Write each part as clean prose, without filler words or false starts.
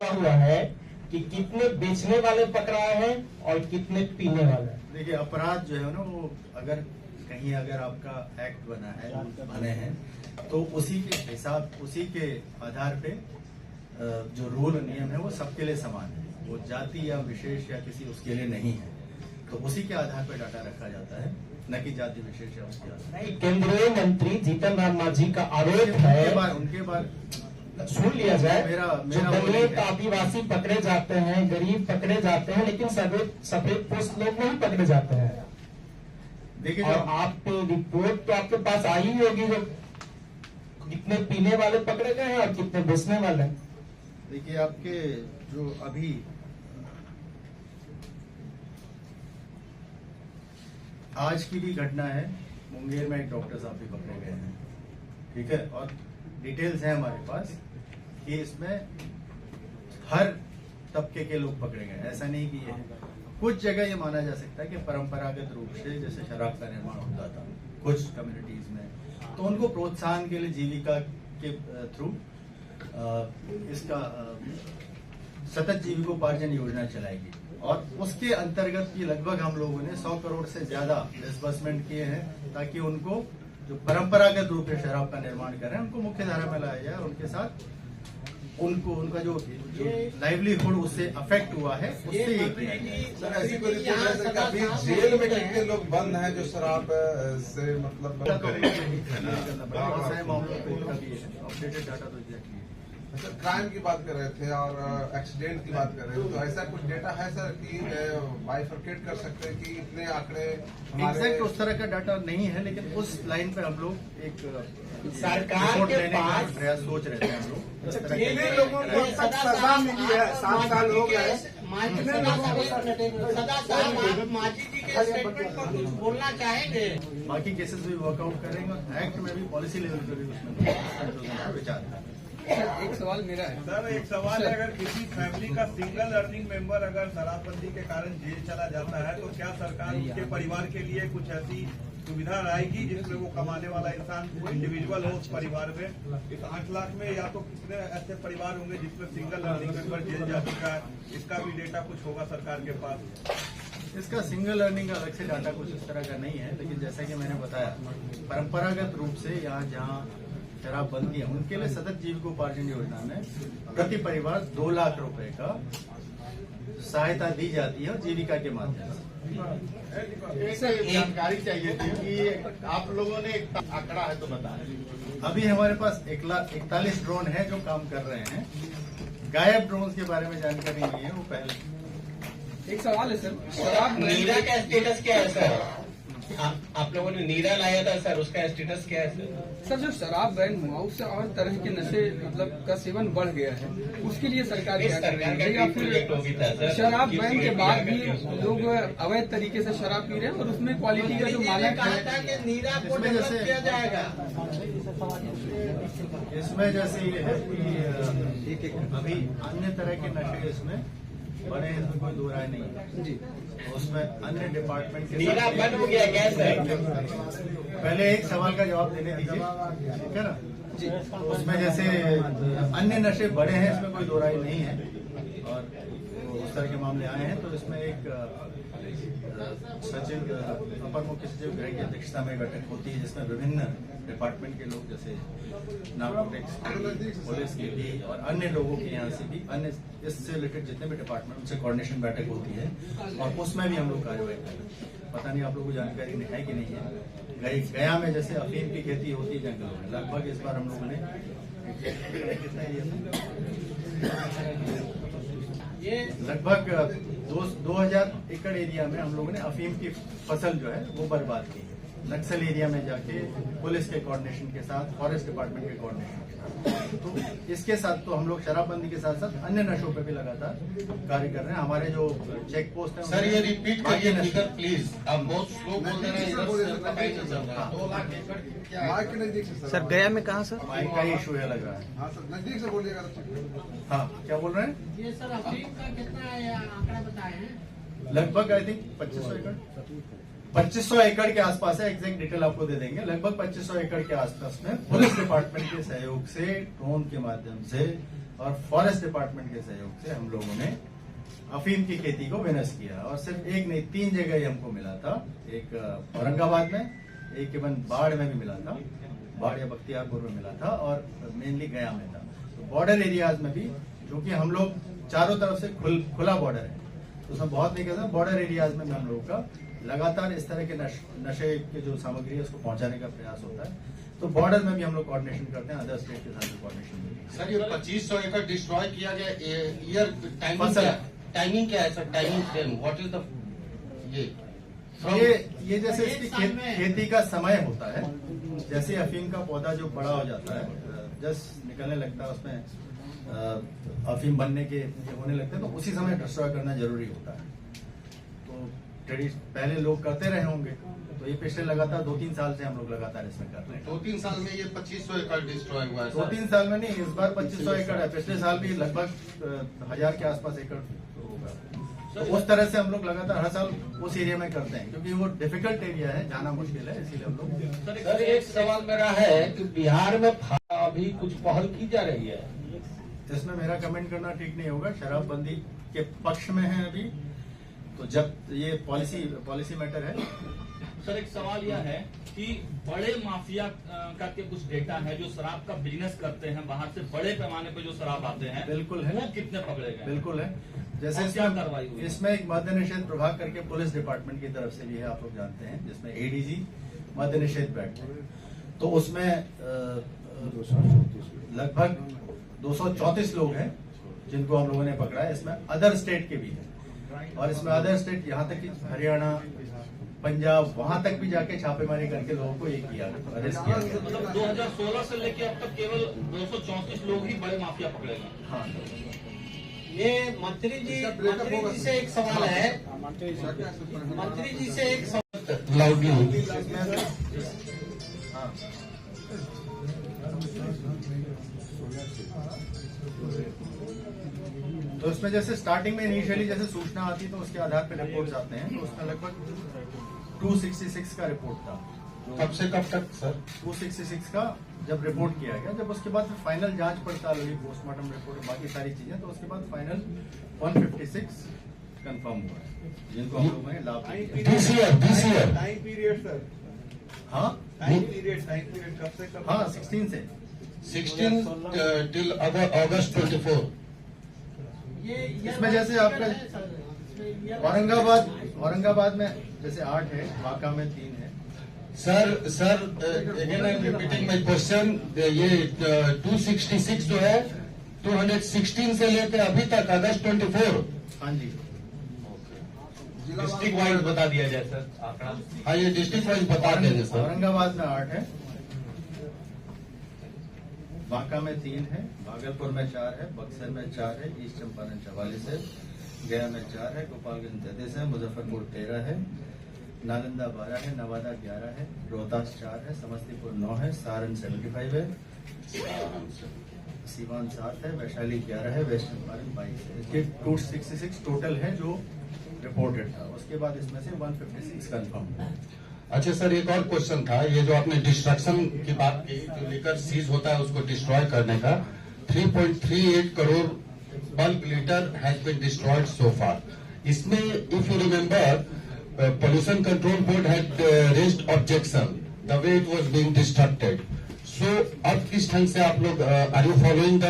हुआ है कि कितने बेचने वाले पकड़ाए हैं और कितने पीने वाले। देखिए, अपराध जो है ना, वो अगर कहीं अगर आपका एक्ट बने हैं तो उसी के हिसाब, उसी के आधार पे जो रूल नियम है वो सबके लिए समान है। वो जाति या विशेष या किसी उसके लिए नहीं है, तो उसी के आधार पर डाटा रखा जाता है, न कि जाति विशेष या उसके आधार। केंद्रीय मंत्री जीतन राम मांझी का आरोप है, उनके बाद सुन लिया जाए, जो दलित आदिवासी पकड़े जाते हैं, गरीब पकड़े जाते हैं, लेकिन सफेद पोस्ट लोग नहीं पकड़े जाते हैं। देखिए, और आपकी रिपोर्ट तो आपके पास आई ही होगी, जो कितने पीने वाले पकड़े गए हैं और कितने बेचने वाले। देखिए, आपके जो अभी आज की भी घटना है, मुंगेर में एक डॉक्टर साहब भी पकड़े गए हैं, ठीक है, और डिटेल्स हैं हमारे पास कि इसमें हर तबके के लोग पकड़े गए। ऐसा नहीं कि ये कुछ जगह ये माना जा सकता है कि परंपरागत रूप से जैसे शराब का निर्माण होता था कुछ कम्युनिटीज में, तो उनको प्रोत्साहन के लिए जीविका के थ्रू इसका सतत जीविकोपार्जन योजना चलाएगी, और उसके अंतर्गत भी लगभग हम लोगों ने 100 करोड़ से ज्यादा डिसबर्समेंट किए हैं, ताकि उनको जो परंपरागत रूप से शराब का निर्माण कर रहे हैं उनको मुख्य धारा में लाया जाए, और उनके साथ उनका जो लाइवलीहुड उससे अफेक्ट हुआ है उससे ये किया जाए। सर, ऐसी कोई रिपोर्ट है सर, अभी जेल में कितने लोग बंद हैं जो शराब से मतलब बहुत सारे मामलों पे इनका भी है, अपडेटेड डाटा तो एग्जैक्टली है। सर, क्राइम की बात कर रहे थे और एक्सीडेंट की बात कर रहे थे, तो ऐसा कुछ डेटा है सर कि बाइफरकेट कर सकते हैं कि इतने आंकड़े एग्जैक्ट उस तरह का डाटा नहीं है, लेकिन उस लाइन पे हम लोग एक सरकार के पास प्रयास सोच रहे थे हम लोग। कितने लोगों को सजा मिली है? 7 साल हो गए। कितने लोगों को सजा साहब मांझी जी के स्टेटमेंट पर कुछ बोलना चाहेंगे? बाकी केसेस भी वर्कआउट करेंगे, एक्ट में भी पॉलिसी लेवल पे भी उसमें विचार है। एक सवाल मेरा है सर, एक सवाल है, अगर किसी फैमिली का सिंगल अर्निंग मेंबर अगर शराबबंदी के कारण जेल चला जाता है, तो क्या सरकार उसके परिवार के लिए कुछ ऐसी सुविधा लाएगी जिसमें वो कमाने वाला इंसान इंडिविजुअल हो उस परिवार में? इस 8 लाख में या तो कितने ऐसे परिवार होंगे जिसमें सिंगल अर्निंग मेंबर जेल जा चुका है? इसका भी डेटा कुछ होगा सरकार के पास? इसका सिंगल अर्निंग का अलग से डाटा कुछ इस तरह का नहीं है, लेकिन जैसा कि मैंने बताया, परंपरागत रूप से यहाँ जहाँ शराबबंदी है उनके लिए सतत जीविकोपार्जन योजना में प्रति परिवार 2 लाख रुपए का सहायता दी जाती है, और जीविका के माध्यम से। जानकारी चाहिए थी कि आप लोगों ने एक आंकड़ा है तो बताएं। अभी हमारे पास 1,41 ड्रोन है जो काम कर रहे हैं। गायब ड्रोन के बारे में जानकारी नहीं है, वो पहले। एक सवाल है सर, शराब नीरा का स्टेटस क्या है सर? आप लोगों ने नीरा लाया था सर, उसका स्टेटस क्या है सर? सर, जो शराब बैन हुआ उससे और तरह के नशे मतलब का सेवन बढ़ गया है, उसके लिए सरकार क्या कर रही है? या फिर शराब बैन के बाद भी लोग अवैध तरीके से शराब पी रहे हैं और उसमें क्वालिटी का जो मानक है, नीरा को डेवलप किया जाएगा। इसमें जैसे ये है कि एक अभी अन्य तरह के नशे इसमें बड़े हैं, इसमें कोई दो राय नहीं है जी, उसमें अन्य डिपार्टमेंट के नीरा बंद हो गया क्या सर? पहले एक सवाल का जवाब देने दीजिए, ठीक है ना जी। उसमें जैसे अन्य नशे बड़े हैं, इसमें कोई दो राय नहीं है, और उस तरह के मामले आए हैं, तो इसमें एक सचिव, अपर मुख्य सचिव गृह की अध्यक्षता में बैठक होती है, जिसमें विभिन्न डिपार्टमेंट के लोग जैसे नार्कोटिक्स, पुलिस के भी और अन्य लोगों के यहाँ से भी, अन्य इससे रिलेटेड जितने भी डिपार्टमेंट उनसे कोऑर्डिनेशन बैठक होती है, और उसमें भी हम लोग कार्रवाई कर रहे हैं। पता नहीं आप लोगों को जानकारी है कि नहीं है, गया में जैसे अफीम की खेती होती है जंगलों में, लगभग इस बार हम लोगों ने कितना ये लगभग 2000 एकड़ एरिया में हम लोगों ने अफीम की फसल जो है वो बर्बाद की है। नक्सल एरिया में जाके पुलिस के कोऑर्डिनेशन के साथ, फॉरेस्ट डिपार्टमेंट के कोऑर्डिनेशन के साथ, तो इसके साथ तो हम लोग शराबबंदी के साथ साथ अन्य नशों पे भी लगातार कार्य कर रहे हैं। हमारे जो चेक पोस्ट है सर, ये रिपीट करिए फिगर प्लीज, आप बहुत स्लो बोल रहे हैं। 2 लाख एकड़ सर गया में कहाँ सर? माइक का इशू है लग रहा है। हाँ सर, नजदीक से बोलिएगा। हाँ, क्या बोल रहे हैं? ये सर अफीम का कितना आंकड़ा बताए हैं? लगभग आई थिंक 2500 एकड़ के आसपास है, एग्जैक्ट डिटेल आपको दे देंगे। लगभग 2500 एकड़ के आसपास में पुलिस डिपार्टमेंट के सहयोग से ड्रोन के माध्यम से और फॉरेस्ट डिपार्टमेंट के सहयोग से हम लोगों ने अफीम की खेती को विनष्ट किया। और सिर्फ एक नहीं, 3 जगह ही हमको मिला था। एक औरंगाबाद में, एक केवल बाढ़ में भी मिला था, बाढ़ या बख्तियारपुर में मिला था, और मेनली गया में था। तो बॉर्डर एरियाज में भी, क्योंकि हम लोग चारों तरफ से खुला बॉर्डर है, तो उसमें बहुत नहीं कहते, बॉर्डर एरियाज में भी हम लोगों का लगातार इस तरह के नशे के जो सामग्री है उसको पहुंचाने का प्रयास होता है। तो बॉर्डर में भी हम लोग कोऑर्डिनेशन करते हैं, अदर स्टेट के साथ भी कोऑर्डिनेशन। सर, ये 2500 एकड़ डिस्ट्रॉय किया गया, ईयर फसल। टाइमिंग क्या है sir? Timing frame what is the ये जैसे इसकी खेती का समय होता है, जैसे अफीम का पौधा जो बड़ा हो जाता है, जस्ट निकलने लगता है, उसमें अफीम बनने के होने लगते हैं, तो उसी समय डिस्ट्रॉय करना जरूरी होता है। तो पहले लोग करते रहे होंगे, तो ये पिछले लगातार 2-3 साल से हम लोग लगातार इसमें कर रहे हैं। 2-3 साल में ये 2500 एकड़ डिस्ट्रॉय हुआ है। 2-3 साल में नहीं, इस बार 2500 एकड़ है, पिछले साल भी लगभग 1000 के आसपास एकड़ होगा। तो उस तरह से हम लोग लगातार हर साल उस एरिया में करते हैं, क्योंकि वो डिफिकल्ट एरिया है, जाना मुश्किल है, इसीलिए हम लोग। सर, एक सवाल मेरा है कि बिहार में अभी कुछ पहल की जा रही है, इसमें मेरा कमेंट करना ठीक नहीं होगा। शराबबंदी के पक्ष में है अभी, तो जब ये पॉलिसी मैटर है। सर, एक सवाल यह है कि बड़े माफिया का के कुछ डेटा है जो शराब का बिजनेस करते हैं, बाहर से बड़े पैमाने पे जो शराब आते हैं, बिल्कुल है, वो कितने पकड़े गए? बिल्कुल है। जैसे क्या कार्रवाई हुई? इसमें एक मद्य निषेध प्रभाग करके पुलिस डिपार्टमेंट की तरफ से भी है, आप लोग जानते हैं, जिसमें एडीजी मद्य निषेध बैठते हैं। तो उसमें लगभग 234 लोग हैं जिनको हम लोगों ने पकड़ा है। इसमें अदर स्टेट के भी हैं, और इसमें अदर स्टेट यहाँ तक कि हरियाणा, पंजाब, वहां तक भी जाके छापेमारी करके लोगों को अरेस्ट किया गया। मतलब 2016 से लेके अब तक केवल 234 लोग ही बड़े माफिया पकड़े गए। हाँ, ये मंत्री जी से एक सवाल है, मंत्री जी से एक सवाल लाउडली। हाँ, तो इसमें जैसे स्टार्टिंग में इनिशियली जैसे सूचना आती तो उसके आधार पर रिपोर्ट्स आते हैं, तो उसमें लगभग 266 का रिपोर्ट था। कब से कब तक सर? 266 का जब रिपोर्ट किया गया, जब उसके बाद फाइनल जांच पड़ताल हुई, पोस्टमार्टम रिपोर्ट, बाकी सारी चीजें, तो उसके बाद फाइनल 156 कंफर्म हुआ है, जिनको हम लोगों ने लाभ दिया। टाइम पीरियड सर, हाँ टाइम पीरियड कब से कब? हाँ, 16 से 16 टिल अगस्त 24। इसमें जैसे आपका औरंगाबाद में जैसे 8 है, बांका में 3 है। Sir again I am repeating my question. ये 266 जो है 216 से लेकर अभी तक अगस्त 24। हाँ जी, डिस्ट्रिक्ट वाइज बता दिया जाए सर आंकड़ा। हाँ, ये डिस्ट्रिक्ट वाइज बता देंगे सर। औरंगाबाद में 8 है, बांका में 3 है, भागलपुर में 4 है, बक्सर में 4 है, ईस्ट चंपारण 44 है, गया में 4 है, गोपालगंज 33 है, मुजफ्फरपुर 13 है, नालंदा 12 है, नवादा 11 है, रोहतास 4 है, समस्तीपुर 9 है, सारण 75 है, सीवान 7 है, वैशाली 11 है, वेस्ट चंपारण 22 है। इसके 266 टोटल है जो रिपोर्टेड था। उसके बाद इसमें से 156 कंफर्म है। अच्छा सर, एक और क्वेश्चन था, ये जो आपने डिस्ट्रक्शन की बात की, जो लेकर सीज होता है उसको डिस्ट्रॉय करने का, 3.38 crore bulk litre has been destroyed so far. इसमें if you remember, pollution control board had raised objection the way it was being destructed. So अब किस ढंग से आप लोग are you following the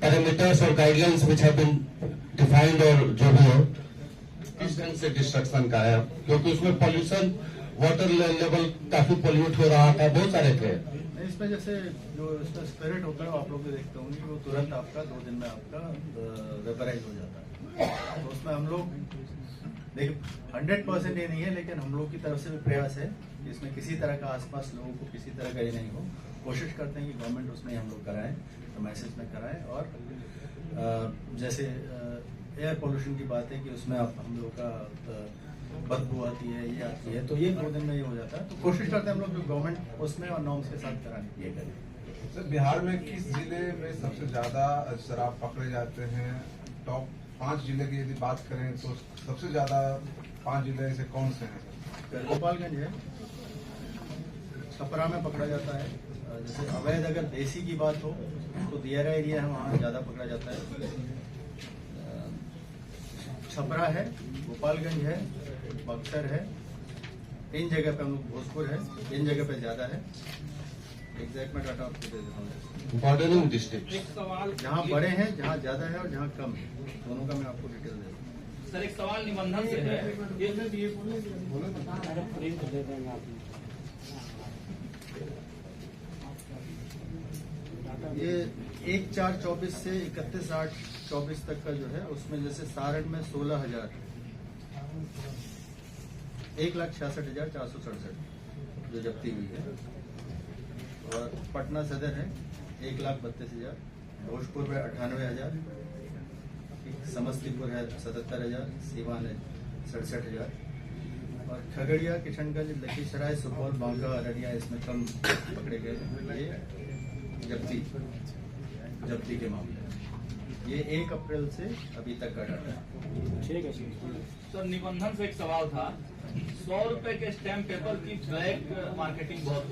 parameters और guidelines which have been defined, और जो भी हो किस ढंग से डिस्ट्रक्शन का है, क्योंकि उसमें पोल्यूशन वाटर लेवल काफी पोल्यूट हो रहा था, बहुत सारे थे। इसमें जैसे जो इसका स्पिरिट होता है आप लोग भी देखते होंगे, वो तुरंत आपका 2 दिन में आपका वेपराइज हो जाता है। तो उसमें हम लोग देखिए 100% ये नहीं है, लेकिन हम लोग की तरफ से भी प्रयास है कि इसमें किसी तरह का आसपास लोगों को किसी तरह का ये नहीं हो। कोशिश करते हैं कि गवर्नमेंट उसमें हम लोग कराएं, तो मैसेज में कराएं। और जैसे एयर पोल्यूशन की बात है कि उसमें हम लोग का बदबू आती है, ये आती है, तो ये 2 दिन में ये हो जाता है। तो कोशिश करते हैं हम लोग जो गवर्नमेंट उसमें और नॉर्म्स के साथ कराने की ये करें। सर, बिहार में किस जिले में सबसे ज्यादा शराब पकड़े जाते हैं? टॉप 5 जिले की यदि बात करें तो सबसे ज्यादा 5 जिले ऐसे कौन से हैं? गोपालगंज है, छपरा में पकड़ा जाता है। जैसे अवैध अगर देसी की बात हो तो दियारा एरिया है, वहाँ ज़्यादा पकड़ा जाता है। छपरा है, गोपालगंज है, बक्सर है, इन जगह पे हम लोग, भोजपुर है, इन जगह पे ज़्यादा है। एग्जैक्ट में डाटा आपको दे देता हूँ। बॉर्डरिंग डिस्ट्रिक्ट एक सवाल जहाँ बड़े हैं, जहाँ ज़्यादा है और जहाँ कम है, दोनों का मैं आपको डिटेल दे दूँ। सर, एक सवाल निबंधन से है। ये 1/4/24 से 31/8/24 तक का जो है, उसमें जैसे सारण में 16,000, 1,66,467 जो जब्ती हुई है, और पटना सदर है 1,32,000, भोजपुर में 98,000, समस्तीपुर है 77,000, सीवान है 67,000, और खगड़िया, किशनगंज, लखीसराय, सुपौल, बांका, अररिया इसमें कम पकड़े गए हैं। ये जब्ती के मामले, ये 1 अप्रैल से अभी तक का डाटा है। ठीक है सर, निबंधन से एक सवाल था, 100 रुपए के स्टैम्प पेपर की ब्लैक मार्केटिंग बहुत